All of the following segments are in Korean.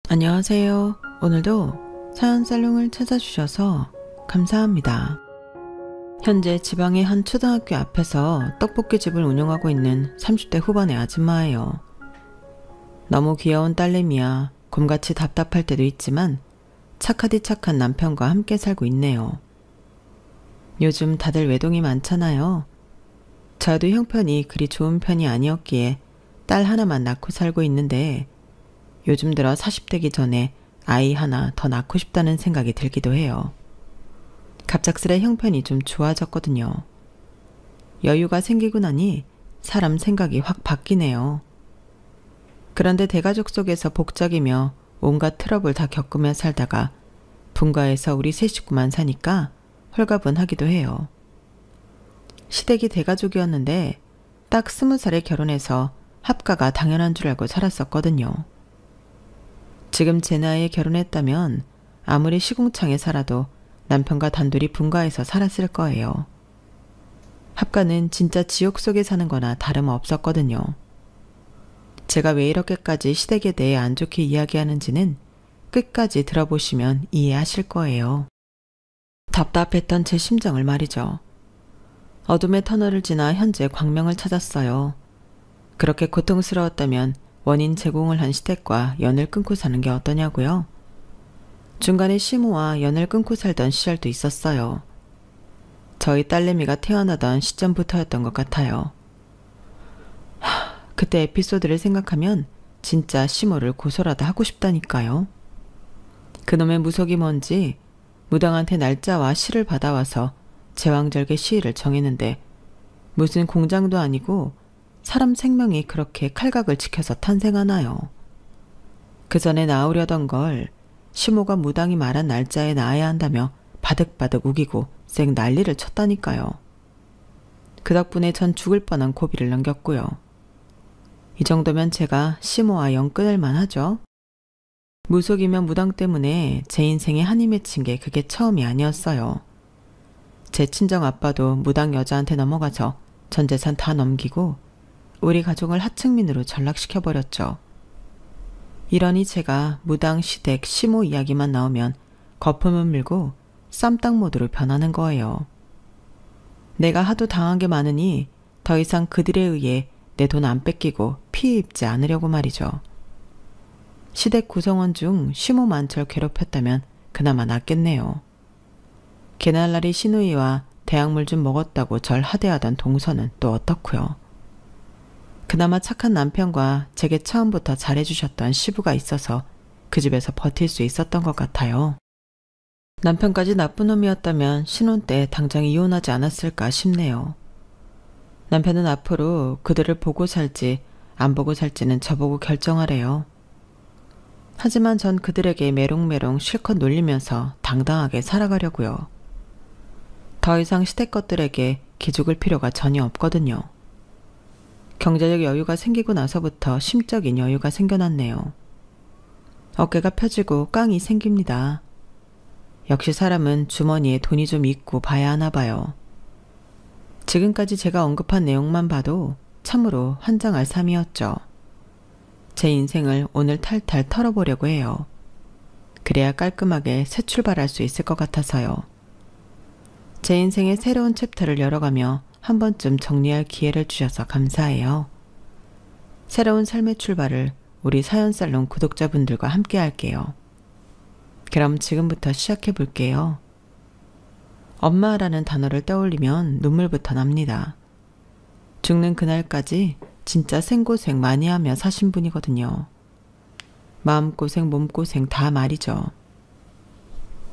안녕하세요. 오늘도 사연 살롱을 찾아주셔서 감사합니다. 현재 지방의 한 초등학교 앞에서 떡볶이집을 운영하고 있는 30대 후반의 아줌마예요. 너무 귀여운 딸내미야 곰같이 답답할 때도 있지만 착하디 착한 남편과 함께 살고 있네요. 요즘 다들 외동이 많잖아요. 저도 형편이 그리 좋은 편이 아니었기에 딸 하나만 낳고 살고 있는데 요즘 들어 40대기 전에 아이 하나 더 낳고 싶다는 생각이 들기도 해요. 갑작스레 형편이 좀 좋아졌거든요. 여유가 생기고 나니 사람 생각이 확 바뀌네요. 그런데 대가족 속에서 복작이며 온갖 트러블 다 겪으며 살다가 분가에서 우리 세 식구만 사니까 홀가분하기도 해요. 시댁이 대가족이었는데 딱 20살에 결혼해서 합가가 당연한 줄 알고 살았었거든요. 지금 제 나이에 결혼했다면 아무리 시궁창에 살아도 남편과 단둘이 분가해서 살았을 거예요. 합가는 진짜 지옥 속에 사는 거나 다름없었거든요. 제가 왜 이렇게까지 시댁에 대해 안 좋게 이야기하는지는 끝까지 들어보시면 이해하실 거예요. 답답했던 제 심정을 말이죠. 어둠의 터널을 지나 현재 광명을 찾았어요. 그렇게 고통스러웠다면 원인 제공을 한 시댁과 연을 끊고 사는 게 어떠냐고요? 중간에 시모와 연을 끊고 살던 시절도 있었어요. 저희 딸내미가 태어나던 시점부터였던 것 같아요. 그때 에피소드를 생각하면 진짜 시모를 고소라도 하고 싶다니까요. 그놈의 무속이 뭔지 무당한테 날짜와 시를 받아와서 제왕절개 시일을 정했는데 무슨 공장도 아니고 사람 생명이 그렇게 칼각을 지켜서 탄생하나요? 그 전에 나오려던 걸 시모가 무당이 말한 날짜에 나아야 한다며 바득바득 우기고 쌩 난리를 쳤다니까요. 그 덕분에 전 죽을 뻔한 고비를 넘겼고요. 이 정도면 제가 시모와 연 끊을만 하죠. 무속이면 무당 때문에 제 인생에 한이 맺힌 게 그게 처음이 아니었어요. 제 친정 아빠도 무당 여자한테 넘어가서 전 재산 다 넘기고 우리 가족을 하층민으로 전락시켜버렸죠. 이러니 제가 무당, 시댁, 시모 이야기만 나오면 거품을 물고 쌈딱 모드로 변하는 거예요. 내가 하도 당한 게 많으니 더 이상 그들에 의해 내 돈 안 뺏기고 피해 입지 않으려고 말이죠. 시댁 구성원 중 시모만 절 괴롭혔다면 그나마 낫겠네요. 개날라리 시누이와 대학물 좀 먹었다고 절 하대하던 동서는 또 어떻고요. 그나마 착한 남편과 제게 처음부터 잘해주셨던 시부가 있어서 그 집에서 버틸 수 있었던 것 같아요. 남편까지 나쁜 놈이었다면 신혼 때 당장 이혼하지 않았을까 싶네요. 남편은 앞으로 그들을 보고 살지 안 보고 살지는 저보고 결정하래요. 하지만 전 그들에게 메롱메롱 실컷 놀리면서 당당하게 살아가려고요. 더 이상 시댁 것들에게 기죽을 필요가 전혀 없거든요. 경제적 여유가 생기고 나서부터 심적인 여유가 생겨났네요. 어깨가 펴지고 깡이 생깁니다. 역시 사람은 주머니에 돈이 좀 있고 봐야 하나 봐요. 지금까지 제가 언급한 내용만 봐도 참으로 환장할 삶이었죠. 제 인생을 오늘 탈탈 털어보려고 해요. 그래야 깔끔하게 새 출발할 수 있을 것 같아서요. 제 인생의 새로운 챕터를 열어가며 한 번쯤 정리할 기회를 주셔서 감사해요. 새로운 삶의 출발을 우리 사연살롱 구독자분들과 함께 할게요. 그럼 지금부터 시작해 볼게요. 엄마라는 단어를 떠올리면 눈물부터 납니다. 죽는 그날까지 진짜 생고생 많이 하며 사신 분이거든요. 마음고생 몸고생 다 말이죠.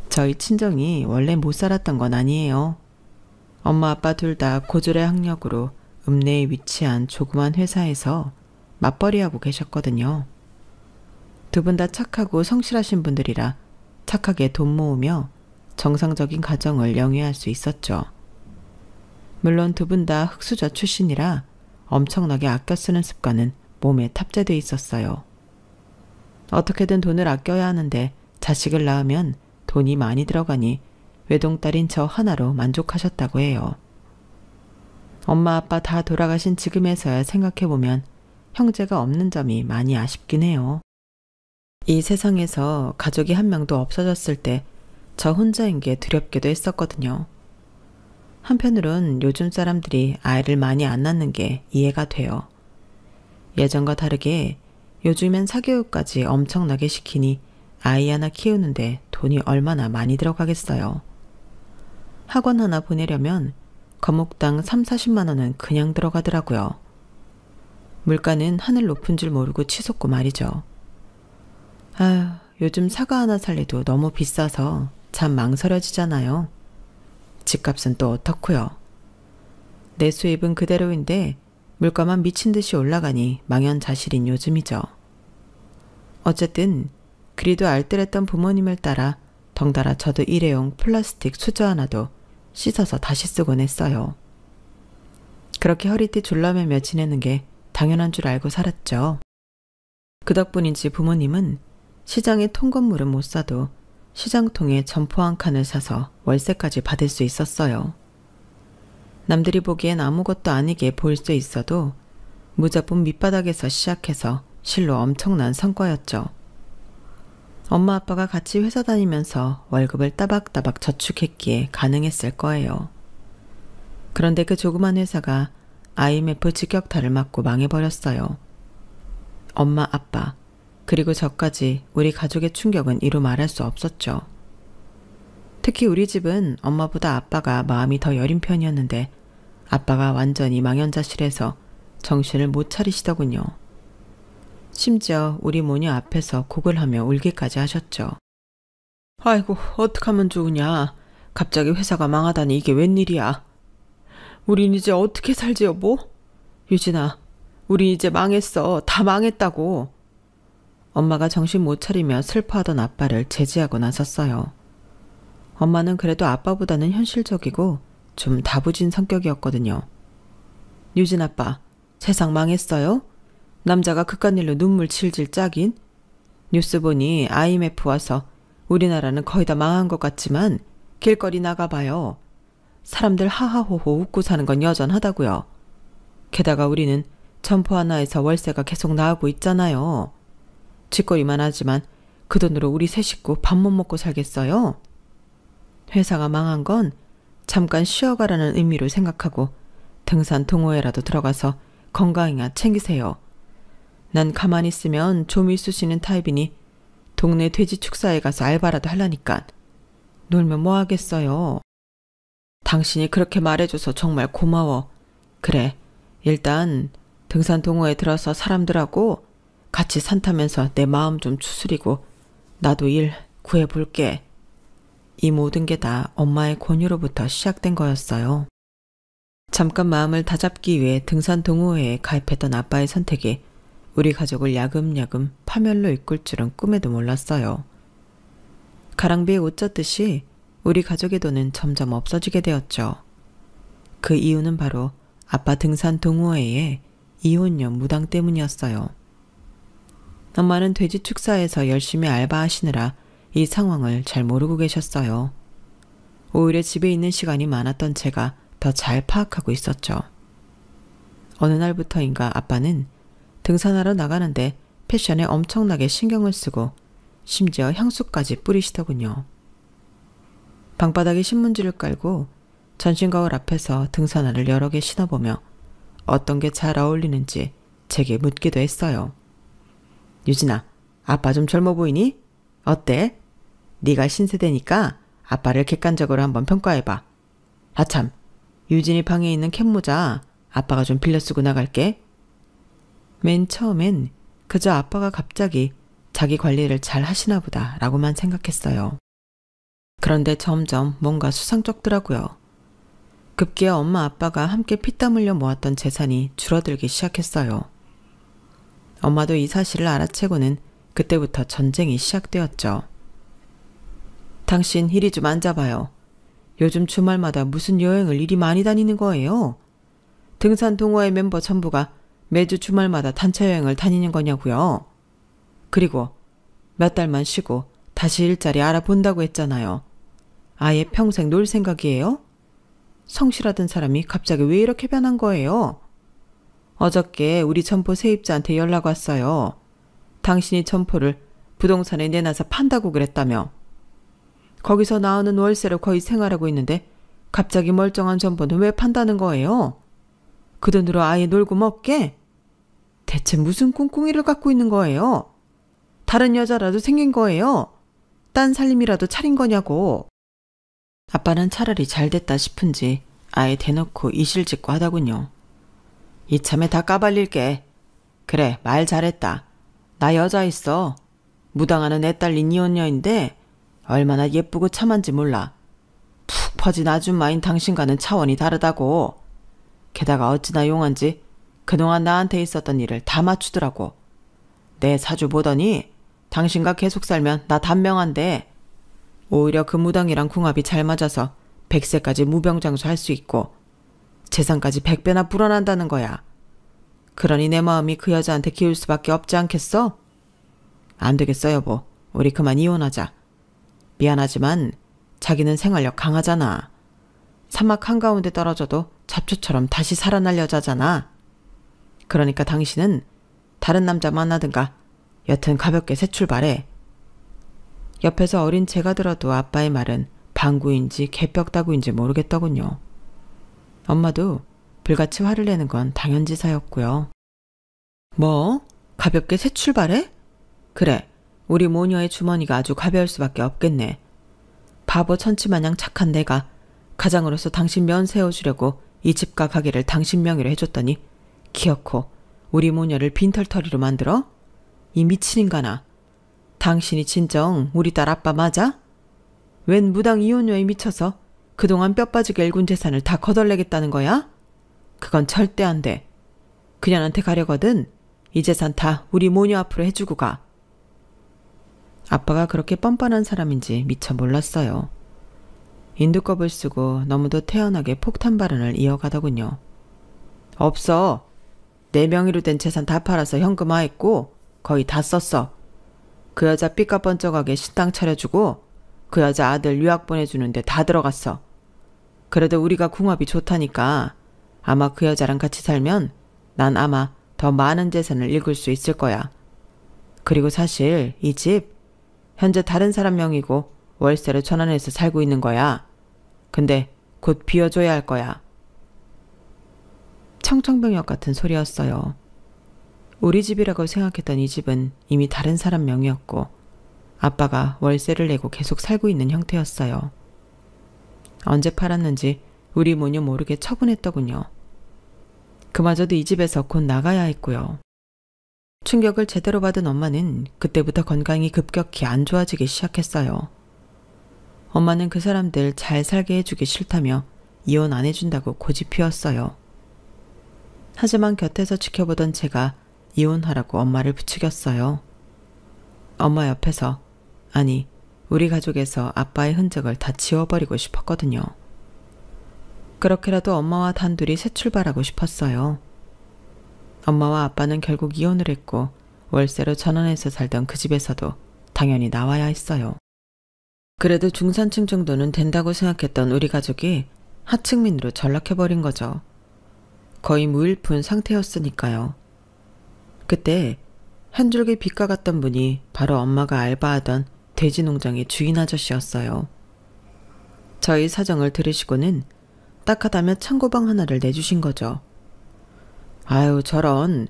저희 친정이 원래 못 살았던 건 아니에요. 엄마 아빠 둘 다 고졸의 학력으로 읍내에 위치한 조그만 회사에서 맞벌이하고 계셨거든요. 두 분 다 착하고 성실하신 분들이라 착하게 돈 모으며 정상적인 가정을 영위할 수 있었죠. 물론 두 분 다 흑수저 출신이라 엄청나게 아껴 쓰는 습관은 몸에 탑재돼 있었어요. 어떻게든 돈을 아껴야 하는데 자식을 낳으면 돈이 많이 들어가니 외동딸인 저 하나로 만족하셨다고 해요. 엄마 아빠 다 돌아가신 지금에서야 생각해보면 형제가 없는 점이 많이 아쉽긴 해요. 이 세상에서 가족이 한 명도 없어졌을 때 저 혼자인 게 두렵기도 했었거든요. 한편으론 요즘 사람들이 아이를 많이 안 낳는 게 이해가 돼요. 예전과 다르게 요즘엔 사교육까지 엄청나게 시키니 아이 하나 키우는데 돈이 얼마나 많이 들어가겠어요. 학원 하나 보내려면 과목당 3, 40만 원은 그냥 들어가더라고요. 물가는 하늘 높은 줄 모르고 치솟고 말이죠. 아휴, 요즘 사과 하나 살래도 너무 비싸서 참 망설여지잖아요. 집값은 또 어떻고요. 내 수입은 그대로인데 물가만 미친 듯이 올라가니 망연자실인 요즘이죠. 어쨌든 그리도 알뜰했던 부모님을 따라 덩달아 저도 일회용 플라스틱 수저 하나도 씻어서 다시 쓰곤 했어요. 그렇게 허리띠 졸라매며 지내는 게 당연한 줄 알고 살았죠. 그 덕분인지 부모님은 시장에 통건물은 못 사도 시장통에 점포 한 칸을 사서 월세까지 받을 수 있었어요. 남들이 보기엔 아무것도 아니게 보일 수 있어도 무자본 밑바닥에서 시작해서 실로 엄청난 성과였죠. 엄마 아빠가 같이 회사 다니면서 월급을 따박따박 저축했기에 가능했을 거예요. 그런데 그 조그만 회사가 IMF 직격탄을 맞고 망해버렸어요. 엄마, 아빠, 그리고 저까지 우리 가족의 충격은 이루 말할 수 없었죠. 특히 우리 집은 엄마보다 아빠가 마음이 더 여린 편이었는데 아빠가 완전히 망연자실해서 정신을 못 차리시더군요. 심지어 우리 모녀 앞에서 곡을 하며 울기까지 하셨죠. 아이고, 어떡하면 좋으냐. 갑자기 회사가 망하다니 이게 웬일이야. 우린 이제 어떻게 살지 여보? 유진아, 우리 이제 망했어. 다 망했다고. 엄마가 정신 못 차리며 슬퍼하던 아빠를 제지하고 나섰어요. 엄마는 그래도 아빠보다는 현실적이고 좀 다부진 성격이었거든요. 유진 아빠, 세상 망했어요? 남자가 그깟 일로 눈물 질질 짜긴? 뉴스 보니 IMF 와서 우리나라는 거의 다 망한 것 같지만 길거리 나가봐요. 사람들 하하호호 웃고 사는 건 여전하다고요. 게다가 우리는 점포 하나에서 월세가 계속 나오고 있잖아요. 쥐꼬리만 하지만 그 돈으로 우리 세 식구 밥 못 먹고 살겠어요? 회사가 망한 건 잠깐 쉬어가라는 의미로 생각하고 등산 동호회라도 들어가서 건강이나 챙기세요. 난 가만히 있으면 좀이 쑤시는 타입이니 동네 돼지 축사에 가서 알바라도 하려니까. 놀면 뭐 하겠어요. 당신이 그렇게 말해줘서 정말 고마워. 그래, 일단 등산 동호회 들어서 사람들하고 같이 산 타면서 내 마음 좀 추스리고 나도 일 구해볼게. 이 모든 게 다 엄마의 권유로부터 시작된 거였어요. 잠깐 마음을 다잡기 위해 등산 동호회에 가입했던 아빠의 선택이 우리 가족을 야금야금 파멸로 이끌 줄은 꿈에도 몰랐어요. 가랑비에 옷 젖듯이 우리 가족의 돈은 점점 없어지게 되었죠. 그 이유는 바로 아빠 등산 동호회의 이혼녀 무당 때문이었어요. 엄마는 돼지 축사에서 열심히 알바하시느라 이 상황을 잘 모르고 계셨어요. 오히려 집에 있는 시간이 많았던 제가 더 잘 파악하고 있었죠. 어느 날부터인가 아빠는 등산하러 나가는데 패션에 엄청나게 신경을 쓰고 심지어 향수까지 뿌리시더군요. 방바닥에 신문지를 깔고 전신거울 앞에서 등산화를 여러 개 신어보며 어떤 게 잘 어울리는지 제게 묻기도 했어요. 유진아, 아빠 좀 젊어 보이니? 어때? 네가 신세대니까 아빠를 객관적으로 한번 평가해봐. 아참, 유진이 방에 있는 캡모자 아빠가 좀 빌려 쓰고 나갈게. 맨 처음엔 그저 아빠가 갑자기 자기 관리를 잘 하시나 보다 라고만 생각했어요. 그런데 점점 뭔가 수상쩍더라고요. 급기야 엄마 아빠가 함께 피땀 흘려 모았던 재산이 줄어들기 시작했어요. 엄마도 이 사실을 알아채고는 그때부터 전쟁이 시작되었죠. 당신 이리 좀 앉아봐요. 요즘 주말마다 무슨 여행을 이리 많이 다니는 거예요? 등산 동호회 멤버 전부가 매주 주말마다 단체 여행을 다니는 거냐고요. 그리고 몇 달만 쉬고 다시 일자리 알아본다고 했잖아요. 아예 평생 놀 생각이에요? 성실하던 사람이 갑자기 왜 이렇게 변한 거예요? 어저께 우리 점포 세입자한테 연락 왔어요. 당신이 점포를 부동산에 내놔서 판다고 그랬다며. 거기서 나오는 월세로 거의 생활하고 있는데 갑자기 멀쩡한 전부는 왜 판다는 거예요? 그 돈으로 아예 놀고 먹게? 대체 무슨 꿍꿍이를 갖고 있는 거예요? 다른 여자라도 생긴 거예요? 딴 살림이라도 차린 거냐고. 아빠는 차라리 잘 됐다 싶은지 아예 대놓고 이실직고 하더군요. 이참에 다 까발릴게. 그래, 말 잘했다. 나 여자 있어. 무당하는 내 딸린 이혼녀인데 얼마나 예쁘고 참한지 몰라. 푹 퍼진 아줌마인 당신과는 차원이 다르다고. 게다가 어찌나 용한지 그동안 나한테 있었던 일을 다 맞추더라고. 내 사주 보더니 당신과 계속 살면 나 단명한데 오히려 그 무당이랑 궁합이 잘 맞아서 100세까지 무병장수 할 수 있고 재산까지 100배나 불어난다는 거야. 그러니 내 마음이 그 여자한테 기울 수밖에 없지 않겠어? 안 되겠어 여보. 우리 그만 이혼하자. 미안하지만 자기는 생활력 강하잖아. 사막 한가운데 떨어져도 잡초처럼 다시 살아날 여자잖아. 그러니까 당신은 다른 남자 만나든가 여튼 가볍게 새 출발해. 옆에서 어린 제가 들어도 아빠의 말은 방구인지 개벽다구인지 모르겠더군요. 엄마도 불같이 화를 내는 건 당연지사였고요. 뭐? 가볍게 새 출발해? 그래, 우리 모녀의 주머니가 아주 가벼울 수밖에 없겠네. 바보 천치마냥 착한 내가 가장으로서 당신 면 세워주려고 이 집과 가게를 당신 명의로 해줬더니 기어코 우리 모녀를 빈털터리로 만들어? 이 미친 인간아. 당신이 진정 우리 딸 아빠 맞아? 웬 무당 이혼녀에 미쳐서 그동안 뼈 빠지게 일군 재산을 다 거덜내겠다는 거야? 그건 절대 안 돼. 그년한테 가려거든 이 재산 다 우리 모녀 앞으로 해주고 가. 아빠가 그렇게 뻔뻔한 사람인지 미처 몰랐어요. 인두껍을 쓰고 너무도 태연하게 폭탄 발언을 이어가더군요. 없어. 내 명의로 된 재산 다 팔아서 현금화했고 거의 다 썼어. 그 여자 삐까뻔쩍하게 식당 차려주고 그 여자 아들 유학 보내주는데 다 들어갔어. 그래도 우리가 궁합이 좋다니까 아마 그 여자랑 같이 살면 난 아마 더 많은 재산을 읽을 수 있을 거야. 그리고 사실 이 집 현재 다른 사람 명의고 월세로 전환해서 살고 있는 거야. 근데 곧 비워줘야 할 거야. 청천벽력 같은 소리였어요. 우리 집이라고 생각했던 이 집은 이미 다른 사람 명의였고 아빠가 월세를 내고 계속 살고 있는 형태였어요. 언제 팔았는지 우리 모녀 모르게 처분했더군요. 그마저도 이 집에서 곧 나가야 했고요. 충격을 제대로 받은 엄마는 그때부터 건강이 급격히 안 좋아지기 시작했어요. 엄마는 그 사람들 잘 살게 해주기 싫다며 이혼 안 해준다고 고집 피웠어요. 하지만 곁에서 지켜보던 제가 이혼하라고 엄마를 부추겼어요. 엄마 옆에서, 아니 우리 가족에서 아빠의 흔적을 다 지워버리고 싶었거든요. 그렇게라도 엄마와 단둘이 새 출발하고 싶었어요. 엄마와 아빠는 결국 이혼을 했고 월세로 전원해서 살던 그 집에서도 당연히 나와야 했어요. 그래도 중산층 정도는 된다고 생각했던 우리 가족이 하층민으로 전락해버린 거죠. 거의 무일푼 상태였으니까요. 그때 한 줄기 빛과 같던 분이 바로 엄마가 알바하던 돼지 농장의 주인 아저씨였어요. 저희 사정을 들으시고는 딱하다며 창고방 하나를 내주신 거죠. 아유 저런.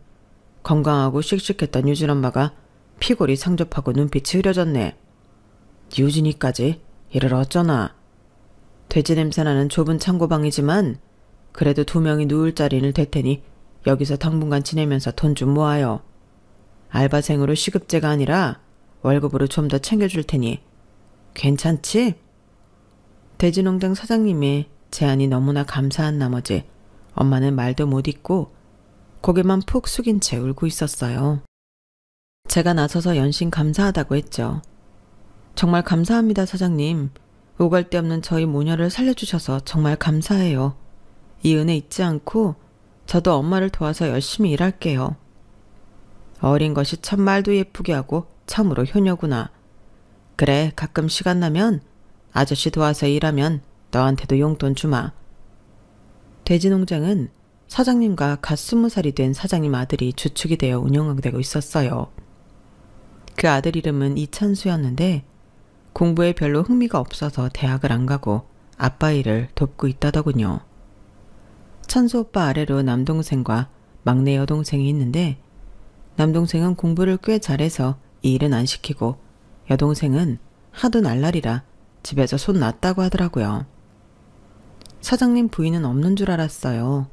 건강하고 씩씩했던 유진 엄마가 피골이 상접하고 눈빛이 흐려졌네. 유진이까지 이를 어쩌나. 돼지 냄새나는 좁은 창고방이지만 그래도 2명이 누울 자리를 댈 테니 여기서 당분간 지내면서 돈 좀 모아요. 알바생으로 시급제가 아니라 월급으로 좀 더 챙겨줄 테니 괜찮지? 돼지농장 사장님의 제안이 너무나 감사한 나머지 엄마는 말도 못 잇고 고개만 푹 숙인 채 울고 있었어요. 제가 나서서 연신 감사하다고 했죠. 정말 감사합니다 사장님. 오갈 데 없는 저희 모녀를 살려주셔서 정말 감사해요. 이 은혜 잊지 않고 저도 엄마를 도와서 열심히 일할게요. 어린 것이 참 말도 예쁘게 하고 참으로 효녀구나. 그래 가끔 시간 나면 아저씨 도와서 일하면 너한테도 용돈 주마. 돼지농장은 사장님과 갓 20살이 된 사장님 아들이 주축이 되어 운영되고 있었어요. 그 아들 이름은 이찬수였는데 공부에 별로 흥미가 없어서 대학을 안 가고 아빠 일을 돕고 있다더군요. 찬수 오빠 아래로 남동생과 막내 여동생이 있는데 남동생은 공부를 꽤 잘해서 이 일은 안 시키고 여동생은 하도 날라리라 집에서 손 놨다고 하더라고요. 사장님 부인은 없는 줄 알았어요.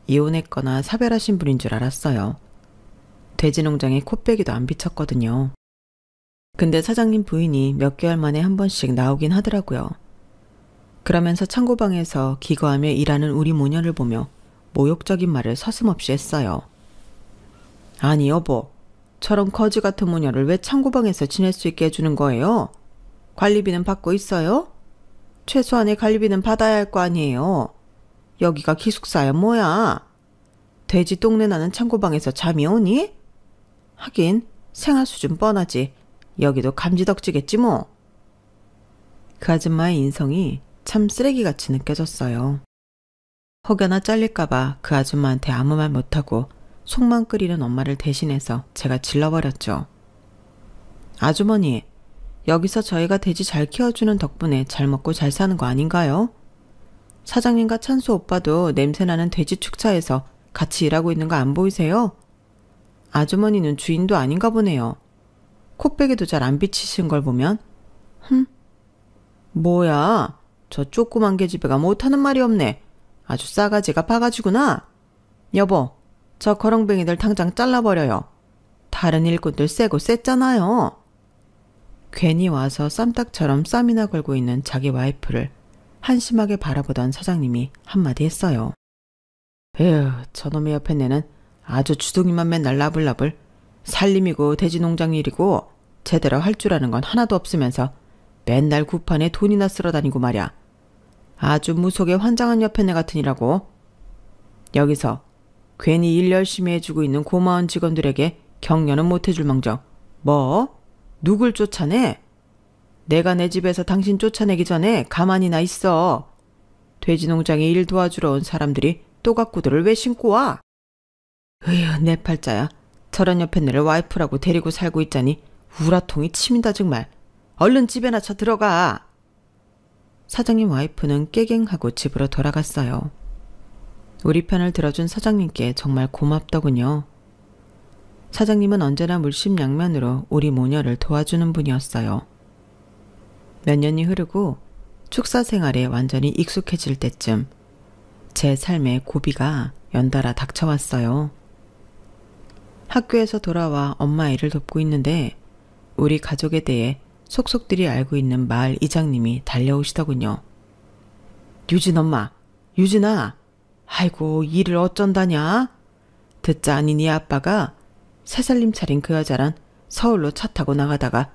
이혼했거나 사별하신 분인 줄 알았어요. 돼지 농장에 코빼기도 안 비쳤거든요. 근데 사장님 부인이 몇 개월 만에 한 번씩 나오긴 하더라고요. 그러면서 창고방에서 기거하며 일하는 우리 모녀를 보며 모욕적인 말을 서슴없이 했어요. 아니 여보, 저런 거지 같은 모녀를 왜 창고방에서 지낼 수 있게 해주는 거예요? 관리비는 받고 있어요? 최소한의 관리비는 받아야 할 거 아니에요. 여기가 기숙사야 뭐야? 돼지 똥내 나는 창고방에서 잠이 오니? 하긴 생활 수준 뻔하지. 여기도 감지덕지겠지 뭐. 그 아줌마의 인성이 참 쓰레기같이 느껴졌어요. 혹여나 잘릴까봐 그 아줌마한테 아무 말 못하고 속만 끓이는 엄마를 대신해서 제가 질러버렸죠. 아주머니, 여기서 저희가 돼지 잘 키워주는 덕분에 잘 먹고 잘 사는 거 아닌가요? 사장님과 찬수 오빠도 냄새나는 돼지 축사에서 같이 일하고 있는 거 안 보이세요? 아주머니는 주인도 아닌가 보네요. 코빼기도 잘 안 비치신 걸 보면. 뭐야, 저 조그만 계집애가 못하는 말이 없네. 아주 싸가지가 바가지구나. 여보, 저 거렁뱅이들 당장 잘라버려요. 다른 일꾼들 세고 셌잖아요. 괜히 와서 쌈딱처럼 쌈이나 걸고 있는 자기 와이프를 한심하게 바라보던 사장님이 한마디 했어요. 에휴, 저놈의 옆에 내는 아주 주둥이만 맨날 나불나불 살림이고 돼지 농장 일이고 제대로 할 줄 아는 건 하나도 없으면서 맨날 구판에 돈이나 쓸어 다니고 말야. 아주 무속에 환장한 옆에 내 같으니라고. 여기서 괜히 일 열심히 해주고 있는 고마운 직원들에게 격려는 못해줄 망정. 뭐? 누굴 쫓아내? 내가 내 집에서 당신 쫓아내기 전에 가만히나 있어. 돼지 농장에 일 도와주러 온 사람들이 또각구들을 왜 신고 와? 으휴, 내 팔자야. 저런 옆에 내를 와이프라고 데리고 살고 있자니 우라통이 치민다 정말. 얼른 집에나 쳐 들어가. 사장님 와이프는 깨갱하고 집으로 돌아갔어요. 우리 편을 들어준 사장님께 정말 고맙더군요. 사장님은 언제나 물심양면으로 우리 모녀를 도와주는 분이었어요. 몇 년이 흐르고 축사 생활에 완전히 익숙해질 때쯤 제 삶에 고비가 연달아 닥쳐왔어요. 학교에서 돌아와 엄마 일을 돕고 있는데 우리 가족에 대해 속속들이 알고 있는 마을 이장님이 달려오시더군요. 유진 엄마, 유진아, 아이고 일을 어쩐다냐? 듣자 아니 네 아빠가 3살림 차린 그 여자란 서울로 차 타고 나가다가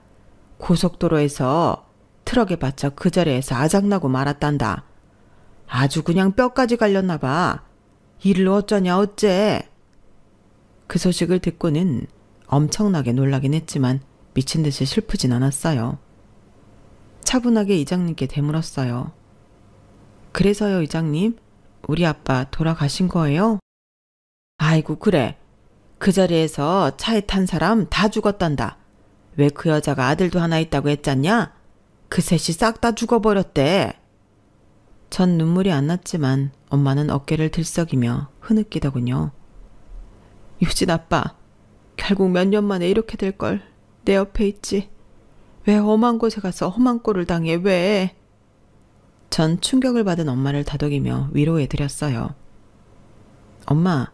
고속도로에서 트럭에 받쳐 그 자리에서 아작나고 말았단다. 아주 그냥 뼈까지 갈렸나 봐. 일을 어쩌냐 어째. 그 소식을 듣고는 엄청나게 놀라긴 했지만 미친 듯이 슬프진 않았어요. 차분하게 이장님께 되물었어요. 그래서요 이장님, 우리 아빠 돌아가신 거예요? 아이고 그래. 그 자리에서 차에 탄 사람 다 죽었단다. 왜 그 여자가 아들도 하나 있다고 했잖냐? 그 셋이 싹 다 죽어버렸대. 전 눈물이 안 났지만 엄마는 어깨를 들썩이며 흐느끼더군요. 유진 아빠, 결국 몇 년 만에 이렇게 될 걸. 내 옆에 있지. 왜 험한 곳에 가서 험한 꼴을 당해 왜? 전 충격을 받은 엄마를 다독이며 위로해드렸어요. 엄마,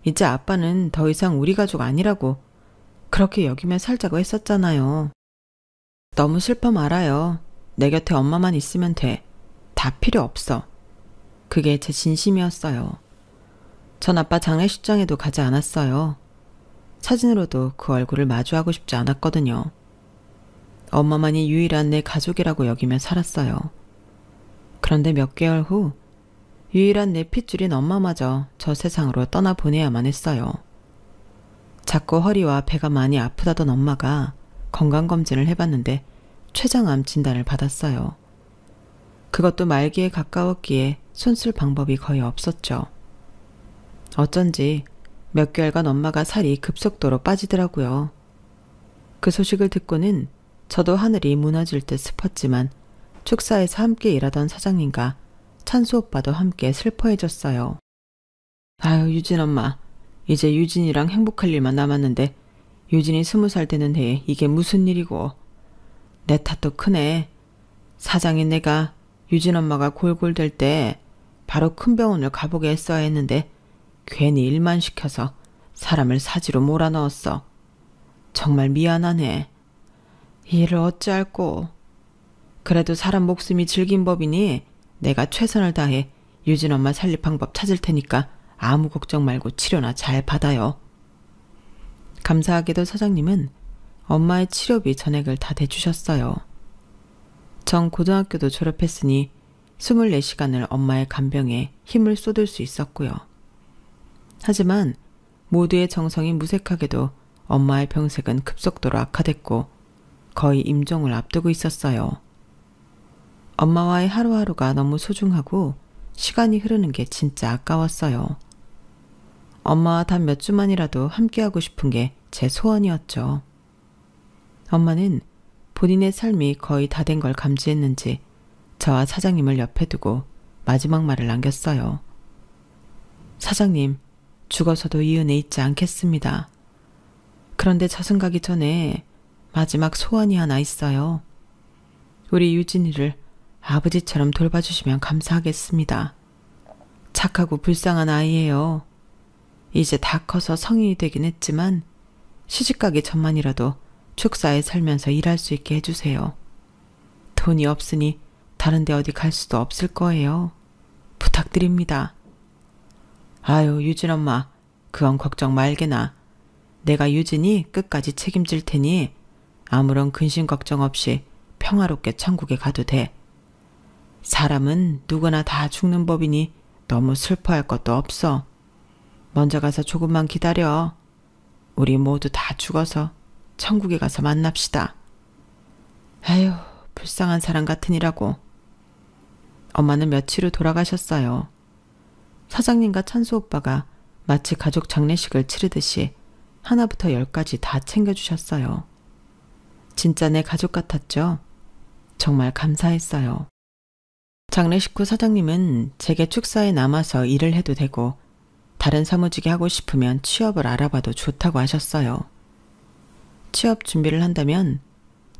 이제 아빠는 더 이상 우리 가족 아니라고 그렇게 여기며 살자고 했었잖아요. 너무 슬퍼 말아요. 내 곁에 엄마만 있으면 돼. 다 필요 없어. 그게 제 진심이었어요. 전 아빠 장례식장에도 가지 않았어요. 사진으로도 그 얼굴을 마주하고 싶지 않았거든요. 엄마만이 유일한 내 가족이라고 여기며 살았어요. 그런데 몇 개월 후 유일한 내 핏줄인 엄마마저 저 세상으로 떠나보내야만 했어요. 자꾸 허리와 배가 많이 아프다던 엄마가 건강검진을 해봤는데 췌장암 진단을 받았어요. 그것도 말기에 가까웠기에 손쓸 방법이 거의 없었죠. 어쩐지 몇 개월간 엄마가 살이 급속도로 빠지더라고요. 그 소식을 듣고는 저도 하늘이 무너질 듯 싶었지만 축사에서 함께 일하던 사장님과 찬수 오빠도 함께 슬퍼해졌어요. 아유, 유진 엄마. 이제 유진이랑 행복할 일만 남았는데 유진이 20살 되는 해에 이게 무슨 일이고. 내 탓도 크네. 사장인 내가 유진 엄마가 골골댈 때 바로 큰 병원을 가보게 했어야 했는데 괜히 일만 시켜서 사람을 사지로 몰아넣었어. 정말 미안하네. 이 일을 어찌할꼬. 그래도 사람 목숨이 질긴 법이니 내가 최선을 다해 유진 엄마 살릴 방법 찾을 테니까 아무 걱정 말고 치료나 잘 받아요. 감사하게도 사장님은 엄마의 치료비 전액을 다 대주셨어요. 전 고등학교도 졸업했으니 24시간을 엄마의 간병에 힘을 쏟을 수 있었고요. 하지만 모두의 정성이 무색하게도 엄마의 병색은 급속도로 악화됐고 거의 임종을 앞두고 있었어요. 엄마와의 하루하루가 너무 소중하고 시간이 흐르는 게 진짜 아까웠어요. 엄마와 단 몇 주만이라도 함께하고 싶은 게 제 소원이었죠. 엄마는 본인의 삶이 거의 다 된 걸 감지했는지 저와 사장님을 옆에 두고 마지막 말을 남겼어요. 사장님, 죽어서도 이 은혜 잊지 않겠습니다. 그런데 저승 가기 전에 마지막 소원이 하나 있어요. 우리 유진이를 아버지처럼 돌봐주시면 감사하겠습니다. 착하고 불쌍한 아이예요. 이제 다 커서 성인이 되긴 했지만 시집가기 전만이라도 축사에 살면서 일할 수 있게 해주세요. 돈이 없으니 다른 데 어디 갈 수도 없을 거예요. 부탁드립니다. 아유, 유진 엄마, 그건 걱정 말게나. 내가 유진이 끝까지 책임질 테니 아무런 근심 걱정 없이 평화롭게 천국에 가도 돼. 사람은 누구나 다 죽는 법이니 너무 슬퍼할 것도 없어. 먼저 가서 조금만 기다려. 우리 모두 다 죽어서 천국에 가서 만납시다. 아휴, 불쌍한 사람 같으니라고. 엄마는 며칠 후 돌아가셨어요. 사장님과 찬수 오빠가 마치 가족 장례식을 치르듯이 하나부터 10까지 다 챙겨주셨어요. 진짜 내 가족 같았죠? 정말 감사했어요. 장례식 후 사장님은 제게 축사에 남아서 일을 해도 되고 다른 사무직이 하고 싶으면 취업을 알아봐도 좋다고 하셨어요. 취업 준비를 한다면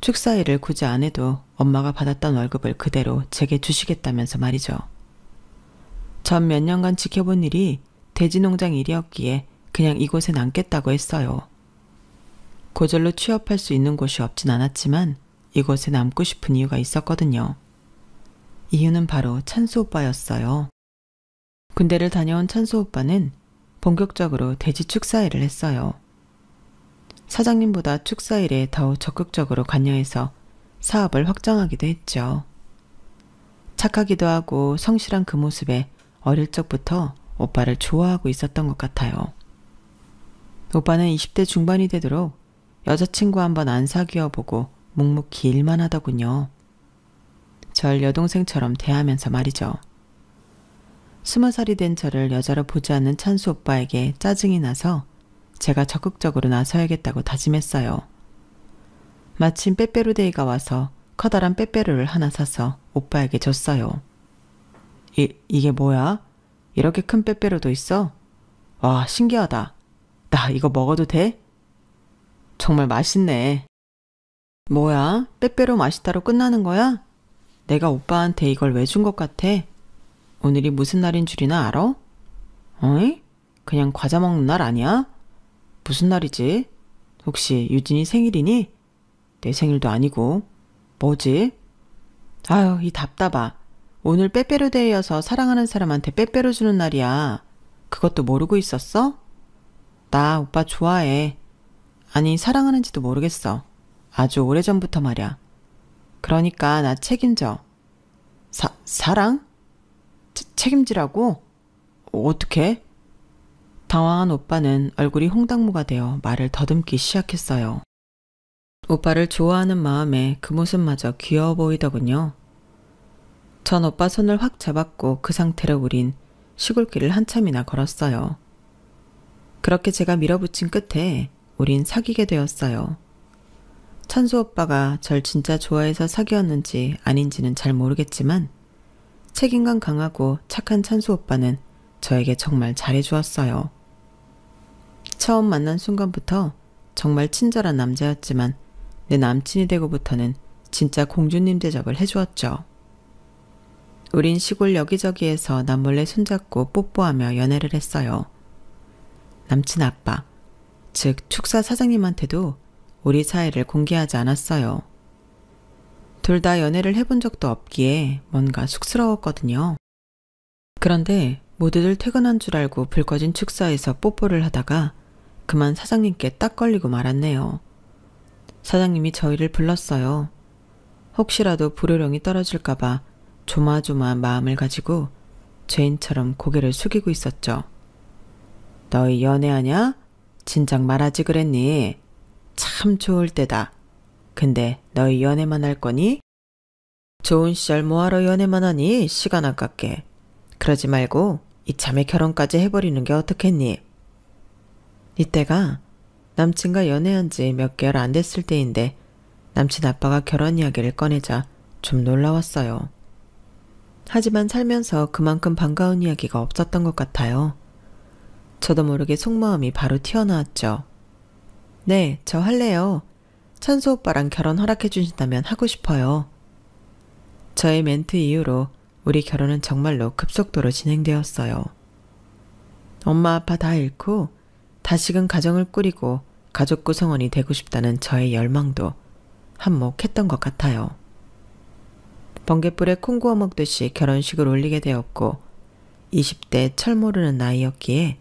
축사 일을 굳이 안 해도 엄마가 받았던 월급을 그대로 제게 주시겠다면서 말이죠. 전 몇 년간 지켜본 일이 돼지농장 일이었기에 그냥 이곳에 남겠다고 했어요. 고졸로 취업할 수 있는 곳이 없진 않았지만 이곳에 남고 싶은 이유가 있었거든요. 이유는 바로 찬수 오빠였어요. 군대를 다녀온 찬수 오빠는 본격적으로 돼지 축사일을 했어요. 사장님보다 축사일에 더 적극적으로 관여해서 사업을 확장하기도 했죠. 착하기도 하고 성실한 그 모습에 어릴 적부터 오빠를 좋아하고 있었던 것 같아요. 오빠는 20대 중반이 되도록 여자친구 한번 안 사귀어보고 묵묵히 일만 하더군요. 절 여동생처럼 대하면서 말이죠. 20살이 된 저를 여자로 보지 않는 찬수 오빠에게 짜증이 나서 제가 적극적으로 나서야겠다고 다짐했어요. 마침 빼빼로데이가 와서 커다란 빼빼로를 하나 사서 오빠에게 줬어요. 이게 뭐야? 이렇게 큰 빼빼로도 있어? 와, 신기하다. 나 이거 먹어도 돼? 정말 맛있네. 뭐야? 빼빼로 맛있다로 끝나는 거야? 내가 오빠한테 이걸 왜 준 것 같아? 오늘이 무슨 날인 줄이나 알아? 어이? 그냥 과자 먹는 날 아니야? 무슨 날이지? 혹시 유진이 생일이니? 내 생일도 아니고. 뭐지? 아유, 이 답답아. 오늘 빼빼로데이여서 사랑하는 사람한테 빼빼로 주는 날이야. 그것도 모르고 있었어? 나 오빠 좋아해. 아니, 사랑하는지도 모르겠어. 아주 오래전부터 말이야. 그러니까 나 책임져. 사랑? 책임지라고? 어떻게? 당황한 오빠는 얼굴이 홍당무가 되어 말을 더듬기 시작했어요. 오빠를 좋아하는 마음에 그 모습마저 귀여워 보이더군요. 전 오빠 손을 확 잡았고 그 상태로 우린 시골길을 한참이나 걸었어요. 그렇게 제가 밀어붙인 끝에 우린 사귀게 되었어요. 찬수 오빠가 절 진짜 좋아해서 사귀었는지 아닌지는 잘 모르겠지만 책임감 강하고 착한 찬수 오빠는 저에게 정말 잘해주었어요. 처음 만난 순간부터 정말 친절한 남자였지만 내 남친이 되고부터는 진짜 공주님 대접을 해주었죠. 우린 시골 여기저기에서 남몰래 손잡고 뽀뽀하며 연애를 했어요. 남친 아빠, 즉 축사 사장님한테도 우리 사이를 공개하지 않았어요. 둘 다 연애를 해본 적도 없기에 뭔가 쑥스러웠거든요. 그런데 모두들 퇴근한 줄 알고 불 꺼진 축사에서 뽀뽀를 하다가 그만 사장님께 딱 걸리고 말았네요. 사장님이 저희를 불렀어요. 혹시라도 불호령이 떨어질까봐 조마조마한 마음을 가지고 죄인처럼 고개를 숙이고 있었죠. 너희 연애하냐? 진작 말하지 그랬니? 참 좋을 때다. 근데 너희 연애만 할 거니? 좋은 시절 뭐하러 연애만 하니? 시간 아깝게. 그러지 말고 이참에 결혼까지 해버리는 게 어떻겠니? 이때가 남친과 연애한 지 몇 개월 안 됐을 때인데 남친 아빠가 결혼 이야기를 꺼내자 좀 놀라웠어요. 하지만 살면서 그만큼 반가운 이야기가 없었던 것 같아요. 저도 모르게 속마음이 바로 튀어나왔죠. 네, 저 할래요. 찬수 오빠랑 결혼 허락해 주신다면 하고 싶어요. 저의 멘트 이후로 우리 결혼은 정말로 급속도로 진행되었어요. 엄마 아빠 다 잃고 다시금 가정을 꾸리고 가족 구성원이 되고 싶다는 저의 열망도 한몫했던 것 같아요. 번갯불에 콩 구워 먹듯이 결혼식을 올리게 되었고 20대 철 모르는 나이였기에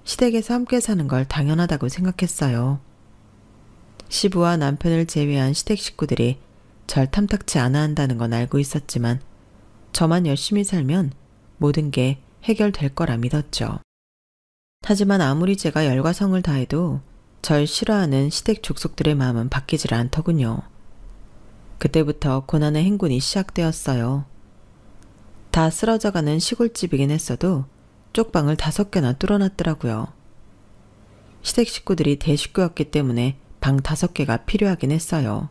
시댁에서 함께 사는 걸 당연하다고 생각했어요. 시부와 남편을 제외한 시댁 식구들이 절 탐탁치 않아 한다는 건 알고 있었지만 저만 열심히 살면 모든 게 해결될 거라 믿었죠. 하지만 아무리 제가 열과 성을 다해도 절 싫어하는 시댁 족속들의 마음은 바뀌질 않더군요. 그때부터 고난의 행군이 시작되었어요. 다 쓰러져가는 시골집이긴 했어도 쪽방을 5개나 뚫어놨더라고요. 시댁 식구들이 대식구였기 때문에 방 5개가 필요하긴 했어요.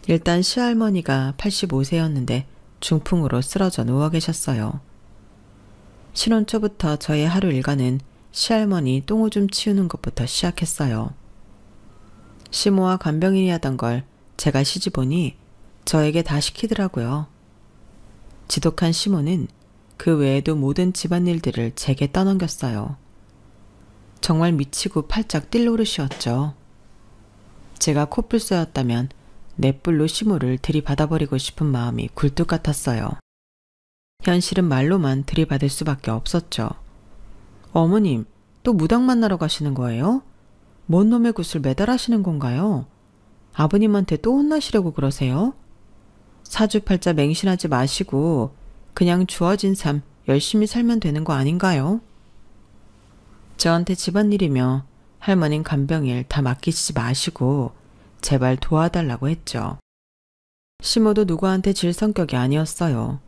일단 시할머니가 85세였는데 중풍으로 쓰러져 누워 계셨어요. 신혼 초부터 저의 하루 일과는 시할머니 똥오줌 치우는 것부터 시작했어요. 시모와 간병인이 하던 걸 제가 시집오니 저에게 다 시키더라고요. 지독한 시모는 그 외에도 모든 집안일들을 제게 떠넘겼어요. 정말 미치고 팔짝 뛸 노릇이었죠. 제가 코뿔소였다면 넷불로 시모를 들이받아버리고 싶은 마음이 굴뚝 같았어요. 현실은 말로만 들이받을 수밖에 없었죠. 어머님, 또 무당 만나러 가시는 거예요? 뭔 놈의 굿을 매달하시는 건가요? 아버님한테 또 혼나시려고 그러세요? 사주팔자 맹신하지 마시고 그냥 주어진 삶 열심히 살면 되는 거 아닌가요? 저한테 집안일이며 할머님 간병일 다 맡기시지 마시고 제발 도와달라고 했죠. 시모도 누구한테 질 성격이 아니었어요.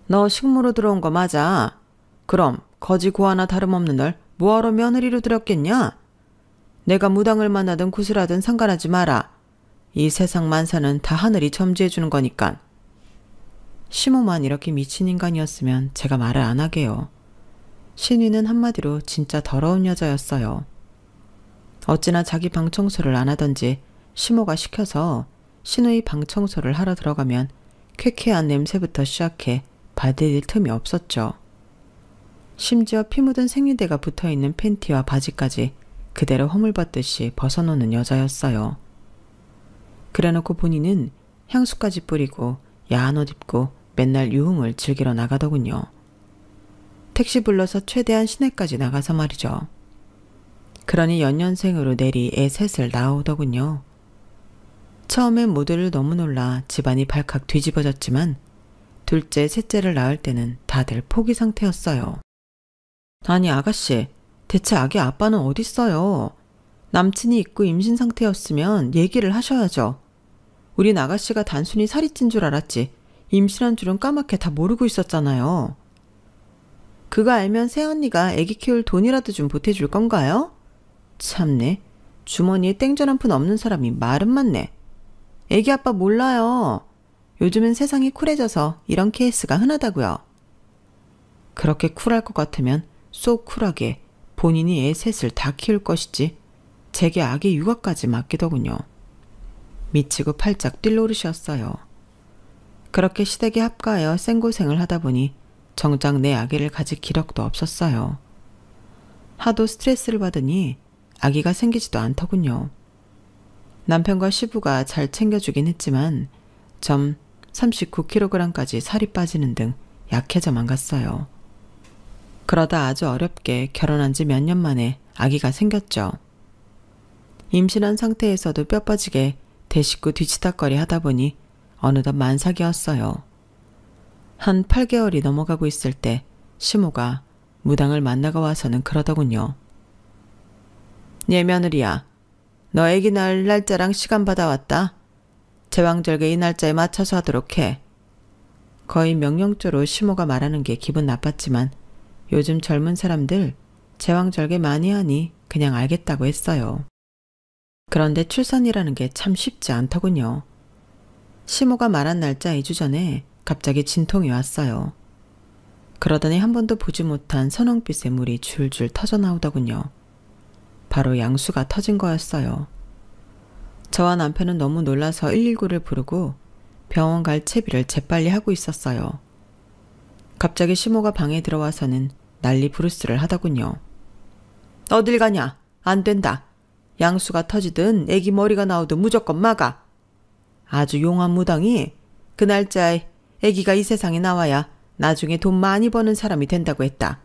너 식모로 들어온 거 맞아. 그럼 거지 고 하나 다름없는 널 뭐하러 며느리로 들였겠냐? 내가 무당을 만나든 구슬하든 상관하지 마라. 이 세상 만사는 다 하늘이 점지해주는 거니까. 시모만 이렇게 미친 인간이었으면 제가 말을 안 하게요. 신위는 한마디로 진짜 더러운 여자였어요. 어찌나 자기 방 청소를 안 하던지 시모가 시켜서 신우이 방 청소를 하러 들어가면 쾌쾌한 냄새부터 시작해 받을 틈이 없었죠. 심지어 피 묻은 생리대가 붙어있는 팬티와 바지까지 그대로 허물벗듯이 벗어놓는 여자였어요. 그래놓고 본인은 향수까지 뿌리고 야한 옷 입고 맨날 유흥을 즐기러 나가더군요. 택시 불러서 최대한 시내까지 나가서 말이죠. 그러니 연년생으로 내리 애 셋을 낳아오더군요. 처음엔 모두를 너무 놀라 집안이 발칵 뒤집어졌지만 둘째, 셋째를 낳을 때는 다들 포기 상태였어요. 아니 아가씨, 대체 아기 아빠는 어딨어요? 남친이 있고 임신 상태였으면 얘기를 하셔야죠. 우린 아가씨가 단순히 살이 찐 줄 알았지 임신한 줄은 까맣게 다 모르고 있었잖아요. 그거 알면 새언니가 애기 키울 돈이라도 좀 보태줄 건가요? 참네, 주머니에 땡전 한 푼 없는 사람이 말은 많네. 애기 아빠 몰라요. 요즘은 세상이 쿨해져서 이런 케이스가 흔하다고요. 그렇게 쿨할 것 같으면 쏙 쿨하게 본인이 애 셋을 다 키울 것이지 제게 아기 육아까지 맡기더군요. 미치고 팔짝 뛸 노릇이었어요. 그렇게 시댁에 합가하여 생고생을 하다 보니 정작 내 아기를 가질 기력도 없었어요. 하도 스트레스를 받으니 아기가 생기지도 않더군요. 남편과 시부가 잘 챙겨주긴 했지만 점 39kg까지 살이 빠지는 등 약해져만 갔어요. 그러다 아주 어렵게 결혼한 지 몇 년 만에 아기가 생겼죠. 임신한 상태에서도 뼈 빠지게 대식구 뒤치다거리 하다 보니 어느덧 만삭이었어요. 한 8개월이 넘어가고 있을 때 시모가 무당을 만나고 와서는 그러더군요. 얘 며느리야, 너 애기 낳을 날짜랑 시간 받아왔다. 제왕절개 이 날짜에 맞춰서 하도록 해. 거의 명령조로 시모가 말하는 게 기분 나빴지만 요즘 젊은 사람들 제왕절개 많이 하니 그냥 알겠다고 했어요. 그런데 출산이라는 게 참 쉽지 않더군요. 시모가 말한 날짜 2주 전에 갑자기 진통이 왔어요. 그러더니 한 번도 보지 못한 선홍빛의 물이 줄줄 터져나오더군요. 바로 양수가 터진 거였어요. 저와 남편은 너무 놀라서 119를 부르고 병원 갈 채비를 재빨리 하고 있었어요. 갑자기 시모가 방에 들어와서는 난리 부르스를 하더군요. 어딜 가냐? 안 된다. 양수가 터지든 애기 머리가 나오든 무조건 막아. 아주 용한 무당이 그 날짜에 애기가 이 세상에 나와야 나중에 돈 많이 버는 사람이 된다고 했다.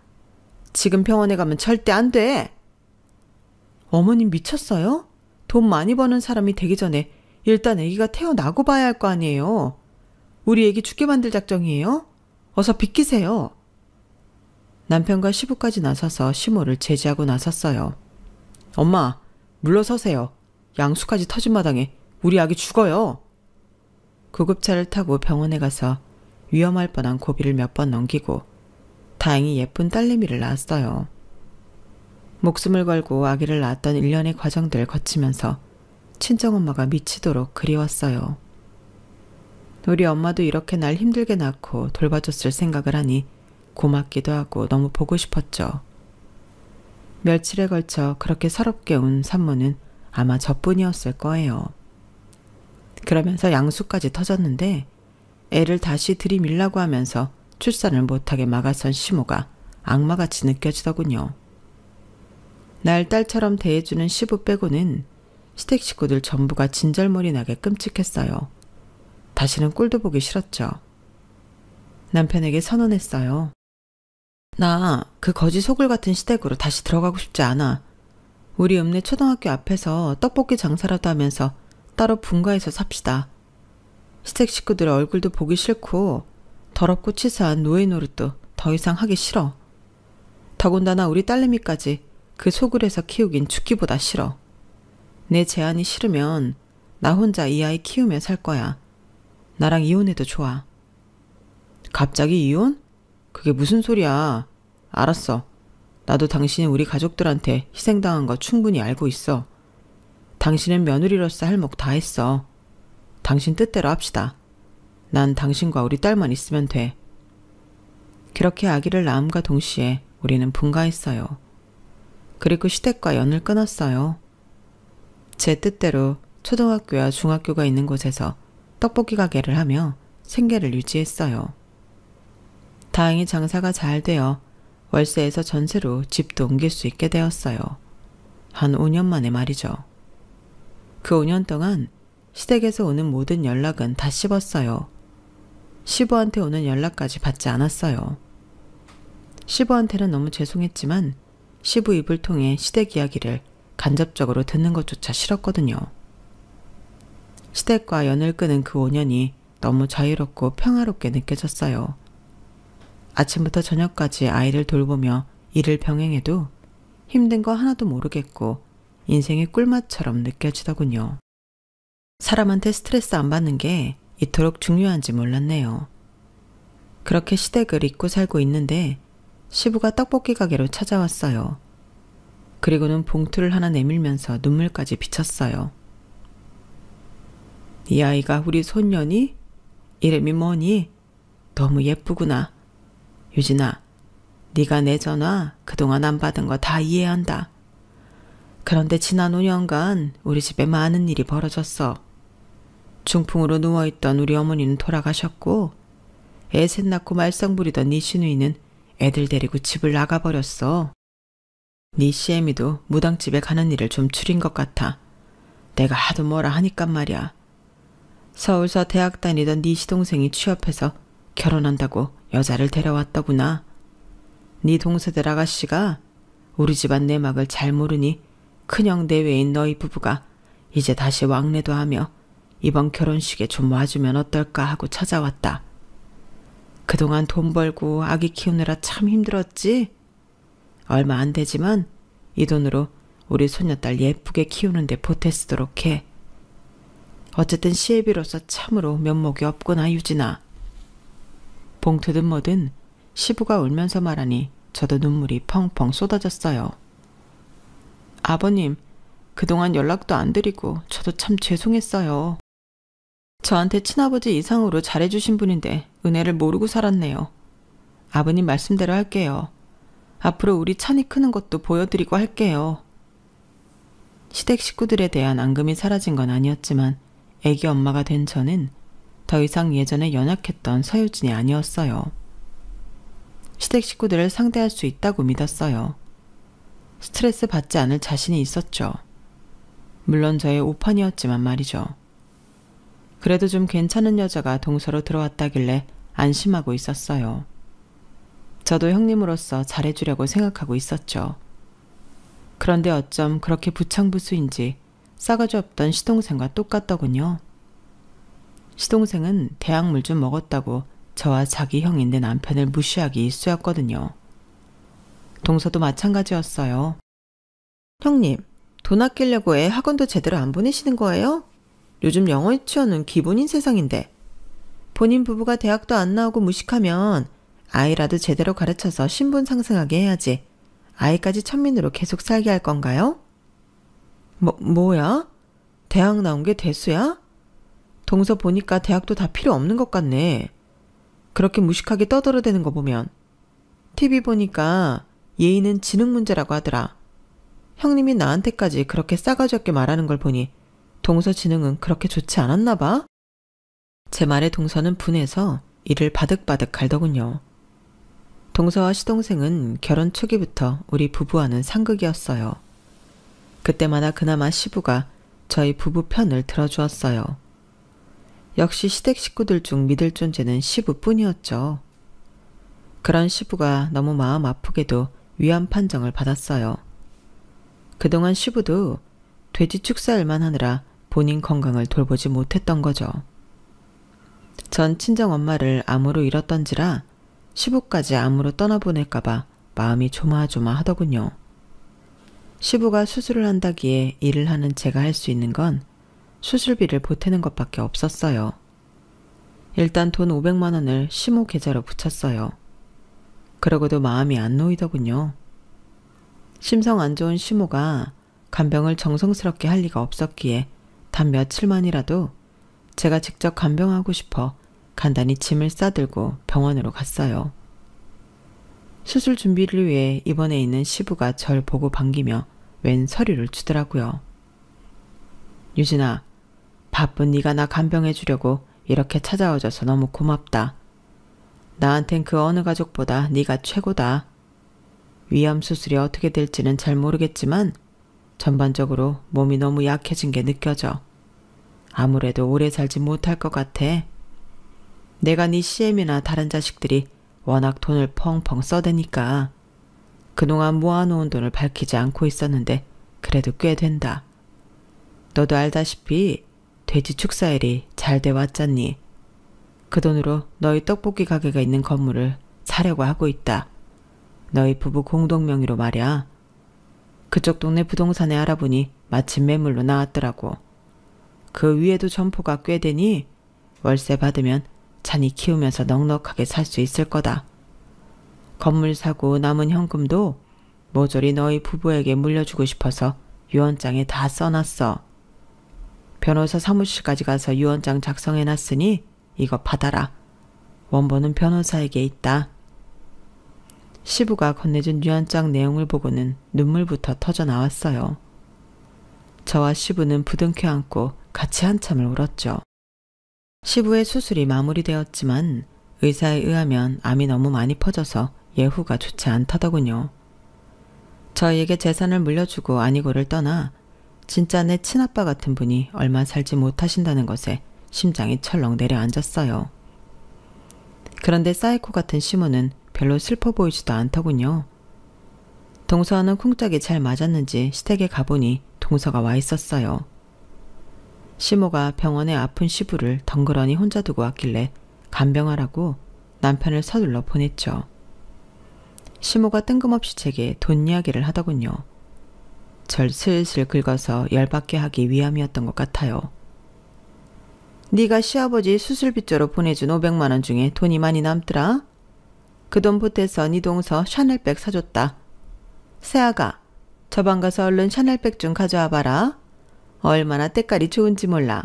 지금 병원에 가면 절대 안 돼. 어머님 미쳤어요? 돈 많이 버는 사람이 되기 전에 일단 애기가 태어나고 봐야 할 거 아니에요. 우리 애기 죽게 만들 작정이에요? 어서 비키세요. 남편과 시부까지 나서서 시모를 제지하고 나섰어요. 엄마, 물러서세요. 양수까지 터진 마당에 우리 아기 죽어요. 구급차를 타고 병원에 가서 위험할 뻔한 고비를 몇 번 넘기고 다행히 예쁜 딸내미를 낳았어요. 목숨을 걸고 아기를 낳았던 일련의 과정들을 거치면서 친정엄마가 미치도록 그리웠어요. 우리 엄마도 이렇게 날 힘들게 낳고 돌봐줬을 생각을 하니 고맙기도 하고 너무 보고 싶었죠. 며칠에 걸쳐 그렇게 서럽게 운 산모는 아마 저뿐이었을 거예요. 그러면서 양수까지 터졌는데 애를 다시 들이밀라고 하면서 출산을 못하게 막아선 시모가 악마같이 느껴지더군요. 날 딸처럼 대해주는 시부 빼고는 시댁 식구들 전부가 진절머리 나게 끔찍했어요. 다시는 꼴도 보기 싫었죠. 남편에게 선언했어요. 나 그 거지 소굴 같은 시댁으로 다시 들어가고 싶지 않아. 우리 읍내 초등학교 앞에서 떡볶이 장사라도 하면서 따로 분가해서 삽시다. 시댁 식구들 얼굴도 보기 싫고 더럽고 치사한 노예 노릇도 더 이상 하기 싫어. 더군다나 우리 딸내미까지 그 소굴에서 키우긴 죽기보다 싫어. 내 제안이 싫으면 나 혼자 이 아이 키우며 살 거야. 나랑 이혼해도 좋아. 갑자기 이혼? 그게 무슨 소리야. 알았어. 나도 당신이 우리 가족들한테 희생당한 거 충분히 알고 있어. 당신은 며느리로서 할 몫 다 했어. 당신 뜻대로 합시다. 난 당신과 우리 딸만 있으면 돼. 그렇게 아기를 낳음과 동시에 우리는 분가했어요. 그리고 시댁과 연을 끊었어요. 제 뜻대로 초등학교와 중학교가 있는 곳에서 떡볶이 가게를 하며 생계를 유지했어요. 다행히 장사가 잘 되어 월세에서 전세로 집도 옮길 수 있게 되었어요. 한 5년 만에 말이죠. 그 5년 동안 시댁에서 오는 모든 연락은 다 씹었어요. 시부한테 오는 연락까지 받지 않았어요. 시부한테는 너무 죄송했지만 시부 입을 통해 시댁 이야기를 간접적으로 듣는 것조차 싫었거든요. 시댁과 연을 끄는 그 5년이 너무 자유롭고 평화롭게 느껴졌어요. 아침부터 저녁까지 아이를 돌보며 일을 병행해도 힘든 거 하나도 모르겠고 인생의 꿀맛처럼 느껴지더군요. 사람한테 스트레스 안 받는 게 이토록 중요한지 몰랐네요. 그렇게 시댁을 잊고 살고 있는데 시부가 떡볶이 가게로 찾아왔어요. 그리고는 봉투를 하나 내밀면서 눈물까지 비쳤어요. 이 아이가 우리 손녀니? 이름이 뭐니? 너무 예쁘구나. 유진아, 네가 내 전화 그동안 안 받은 거 다 이해한다. 그런데 지난 5년간 우리 집에 많은 일이 벌어졌어. 중풍으로 누워있던 우리 어머니는 돌아가셨고 애 셋 낳고 말썽 부리던 네 시누이는 애들 데리고 집을 나가버렸어. 네 시애미도 무당집에 가는 일을 좀 줄인 것 같아. 내가 하도 뭐라 하니깐 말이야. 서울서 대학 다니던 네 시동생이 취업해서 결혼한다고 여자를 데려왔더구나. 네 동서들 아가씨가 우리 집안 내막을 잘 모르니 큰형 내외인 너희 부부가 이제 다시 왕래도 하며 이번 결혼식에 좀 와주면 어떨까 하고 찾아왔다. 그동안 돈 벌고 아기 키우느라 참 힘들었지? 얼마 안 되지만 이 돈으로 우리 손녀딸 예쁘게 키우는데 보태 쓰도록 해. 어쨌든 시애비로서 참으로 면목이 없구나, 유진아. 봉투든 뭐든 시부가 울면서 말하니 저도 눈물이 펑펑 쏟아졌어요. 아버님, 그동안 연락도 안 드리고 저도 참 죄송했어요. 저한테 친아버지 이상으로 잘해주신 분인데 은혜를 모르고 살았네요. 아버님 말씀대로 할게요. 앞으로 우리 찬이 크는 것도 보여드리고 할게요. 시댁 식구들에 대한 앙금이 사라진 건 아니었지만 애기 엄마가 된 저는 더 이상 예전에 연약했던 서유진이 아니었어요. 시댁 식구들을 상대할 수 있다고 믿었어요. 스트레스 받지 않을 자신이 있었죠. 물론 저의 오판이었지만 말이죠. 그래도 좀 괜찮은 여자가 동서로 들어왔다길래 안심하고 있었어요. 저도 형님으로서 잘해주려고 생각하고 있었죠. 그런데 어쩜 그렇게 부창부수인지 싸가지 없던 시동생과 똑같더군요. 시동생은 대학물 좀 먹었다고 저와 자기 형인 내 남편을 무시하기 일쑤였거든요. 동서도 마찬가지였어요. 형님, 돈 아끼려고 애 학원도 제대로 안 보내시는 거예요? 요즘 영어 유치원은 기본인 세상인데. 본인 부부가 대학도 안 나오고 무식하면 아이라도 제대로 가르쳐서 신분 상승하게 해야지. 아이까지 천민으로 계속 살게 할 건가요? 뭐야? 대학 나온 게 대수야? 동서 보니까 대학도 다 필요 없는 것 같네. 그렇게 무식하게 떠들어대는 거 보면. TV 보니까 예의는 지능 문제라고 하더라. 형님이 나한테까지 그렇게 싸가지 없게 말하는 걸 보니 동서 지능은 그렇게 좋지 않았나 봐? 제 말에 동서는 분해서 이를 바득바득 갈더군요. 동서와 시동생은 결혼 초기부터 우리 부부와는 상극이었어요. 그때마다 그나마 시부가 저희 부부 편을 들어주었어요. 역시 시댁 식구들 중 믿을 존재는 시부뿐이었죠. 그런 시부가 너무 마음 아프게도 위안 판정을 받았어요. 그동안 시부도 돼지 축사일만 하느라 본인 건강을 돌보지 못했던 거죠. 전 친정엄마를 암으로 잃었던지라 시부까지 암으로 떠나보낼까봐 마음이 조마조마하더군요. 시부가 수술을 한다기에 일을 하는 제가 할 수 있는 건 수술비를 보태는 것밖에 없었어요. 일단 돈 500만 원을 시모 계좌로 붙였어요. 그러고도 마음이 안 놓이더군요. 심성 안 좋은 시모가 간병을 정성스럽게 할 리가 없었기에 단 며칠만이라도 제가 직접 간병하고 싶어 간단히 짐을 싸들고 병원으로 갔어요. 수술 준비를 위해 입원해 있는 시부가 절 보고 반기며 웬 서류를 주더라고요. 유진아, 바쁜 네가 나 간병해 주려고 이렇게 찾아와줘서 너무 고맙다. 나한텐 그 어느 가족보다 네가 최고다. 위암 수술이 어떻게 될지는 잘 모르겠지만 전반적으로 몸이 너무 약해진 게 느껴져. 아무래도 오래 살지 못할 것 같아. 내가 네 CM이나 다른 자식들이 워낙 돈을 펑펑 써대니까 그동안 모아놓은 돈을 밝히지 않고 있었는데 그래도 꽤 된다. 너도 알다시피 돼지 축사일이 잘 돼 왔잖니. 그 돈으로 너희 떡볶이 가게가 있는 건물을 사려고 하고 있다. 너희 부부 공동 명의로 말이야. 그쪽 동네 부동산에 알아보니 마침 매물로 나왔더라고. 그 위에도 점포가 꽤 되니 월세 받으면 잔이 키우면서 넉넉하게 살 수 있을 거다. 건물 사고 남은 현금도 모조리 너희 부부에게 물려주고 싶어서 유언장에 다 써놨어. 변호사 사무실까지 가서 유언장 작성해놨으니 이거 받아라. 원본은 변호사에게 있다. 시부가 건네준 유언장 내용을 보고는 눈물부터 터져 나왔어요. 저와 시부는 부둥켜 안고 같이 한참을 울었죠. 시부의 수술이 마무리되었지만 의사에 의하면 암이 너무 많이 퍼져서 예후가 좋지 않다더군요. 저희에게 재산을 물려주고 아니고를 떠나 진짜 내 친아빠 같은 분이 얼마 살지 못하신다는 것에 심장이 철렁 내려앉았어요. 그런데 사이코 같은 시모는 별로 슬퍼 보이지도 않더군요. 동서와는 쿵짝이 잘 맞았는지 시댁에 가보니 동서가 와 있었어요. 시모가 병원에 아픈 시부를 덩그러니 혼자 두고 왔길래 간병하라고 남편을 서둘러 보냈죠. 시모가 뜬금없이 제게 돈 이야기를 하더군요. 절 슬슬 긁어서 열받게 하기 위함이었던 것 같아요. 네가 시아버지 수술비조로 보내준 500만 원 중에 돈이 많이 남더라. 그 돈 보태서 네 동서 샤넬백 사줬다. 새아가 저 방 가서 얼른 샤넬백 좀 가져와 봐라. 얼마나 때깔이 좋은지 몰라.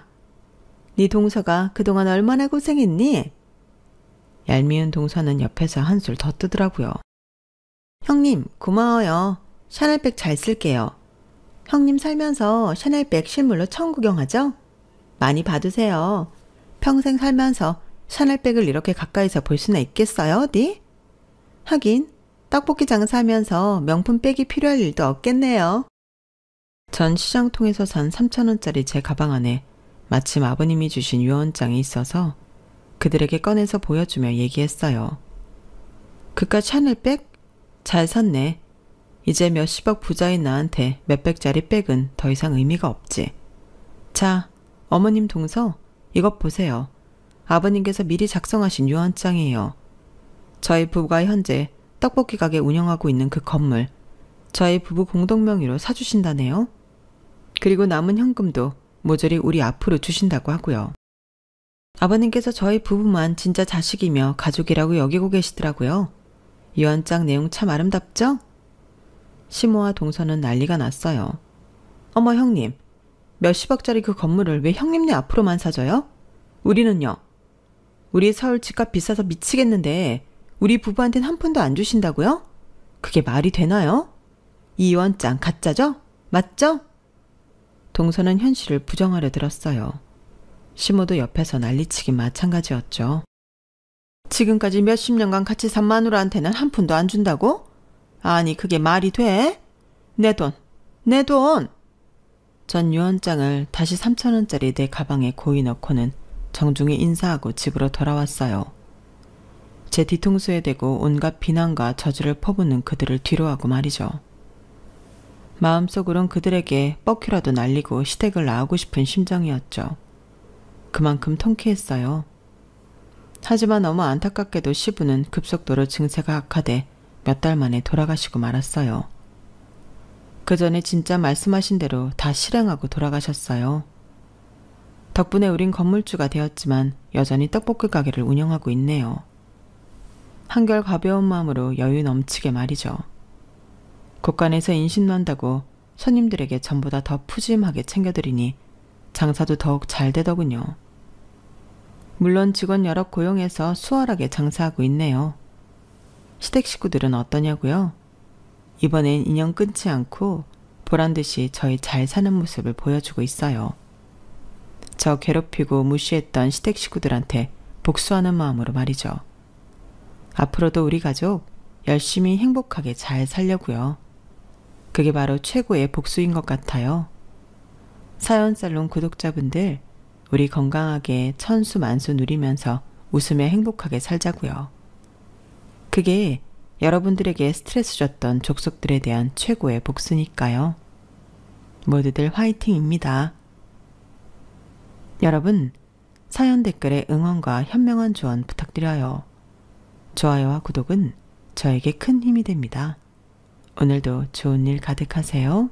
네 동서가 그동안 얼마나 고생했니? 얄미운 동서는 옆에서 한술 더 뜨더라고요. 형님 고마워요. 샤넬백 잘 쓸게요. 형님 살면서 샤넬백 실물로 처음 구경하죠? 많이 봐두세요. 평생 살면서 샤넬백을 이렇게 가까이서 볼 수나 있겠어요, 어디? 하긴 떡볶이 장사하면서 명품 백이 필요할 일도 없겠네요. 전 시장통에서 산 3,000원짜리 제 가방 안에 마침 아버님이 주신 유언장이 있어서 그들에게 꺼내서 보여주며 얘기했어요. 그깟 샤넬백? 잘 샀네. 이제 몇십억 부자인 나한테 몇백짜리 백은 더 이상 의미가 없지. 자, 어머님 동서 이것 보세요. 아버님께서 미리 작성하신 유언장이에요. 저희 부부가 현재 떡볶이 가게 운영하고 있는 그 건물 저희 부부 공동명의로 사주신다네요. 그리고 남은 현금도 모조리 우리 앞으로 주신다고 하고요. 아버님께서 저희 부부만 진짜 자식이며 가족이라고 여기고 계시더라고요. 유언장 내용 참 아름답죠? 시모와 동서는 난리가 났어요. 어머 형님, 몇십억짜리 그 건물을 왜 형님네 앞으로만 사줘요? 우리는요? 우리 서울 집값 비싸서 미치겠는데 우리 부부한텐 한 푼도 안 주신다고요? 그게 말이 되나요? 이 유언장 가짜죠? 맞죠? 동서는 현실을 부정하려 들었어요. 시모도 옆에서 난리치긴 마찬가지였죠. 지금까지 몇십 년간 같이 산 마누라한테는 한 푼도 안 준다고? 아니 그게 말이 돼? 내 돈, 내 돈! 전 유언장을 다시 3,000원짜리 내 가방에 고이 넣고는 정중히 인사하고 집으로 돌아왔어요. 제 뒤통수에 대고 온갖 비난과 저주를 퍼붓는 그들을 뒤로하고 말이죠. 마음속으론 그들에게 뻑큐라도 날리고 시댁을 나오고 싶은 심정이었죠. 그만큼 통쾌했어요. 하지만 너무 안타깝게도 시부는 급속도로 증세가 악화돼 몇 달 만에 돌아가시고 말았어요. 그 전에 진짜 말씀하신 대로 다 실행하고 돌아가셨어요. 덕분에 우린 건물주가 되었지만 여전히 떡볶이 가게를 운영하고 있네요. 한결 가벼운 마음으로 여유 넘치게 말이죠. 곳간에서 인신난다고 손님들에게 전보다 더 푸짐하게 챙겨드리니 장사도 더욱 잘 되더군요. 물론 직원 여러 고용해서 수월하게 장사하고 있네요. 시댁 식구들은 어떠냐고요? 이번엔 인연 끊지 않고 보란듯이 저희 잘 사는 모습을 보여주고 있어요. 저 괴롭히고 무시했던 시댁 식구들한테 복수하는 마음으로 말이죠. 앞으로도 우리 가족 열심히 행복하게 잘 살려고요. 그게 바로 최고의 복수인 것 같아요. 사연살롱 구독자분들, 우리 건강하게 천수만수 누리면서 웃으며 행복하게 살자고요. 그게 여러분들에게 스트레스 줬던 족속들에 대한 최고의 복수니까요. 모두들 화이팅입니다. 여러분, 사연 댓글에 응원과 현명한 조언 부탁드려요. 좋아요와 구독은 저에게 큰 힘이 됩니다. 오늘도 좋은 일 가득하세요.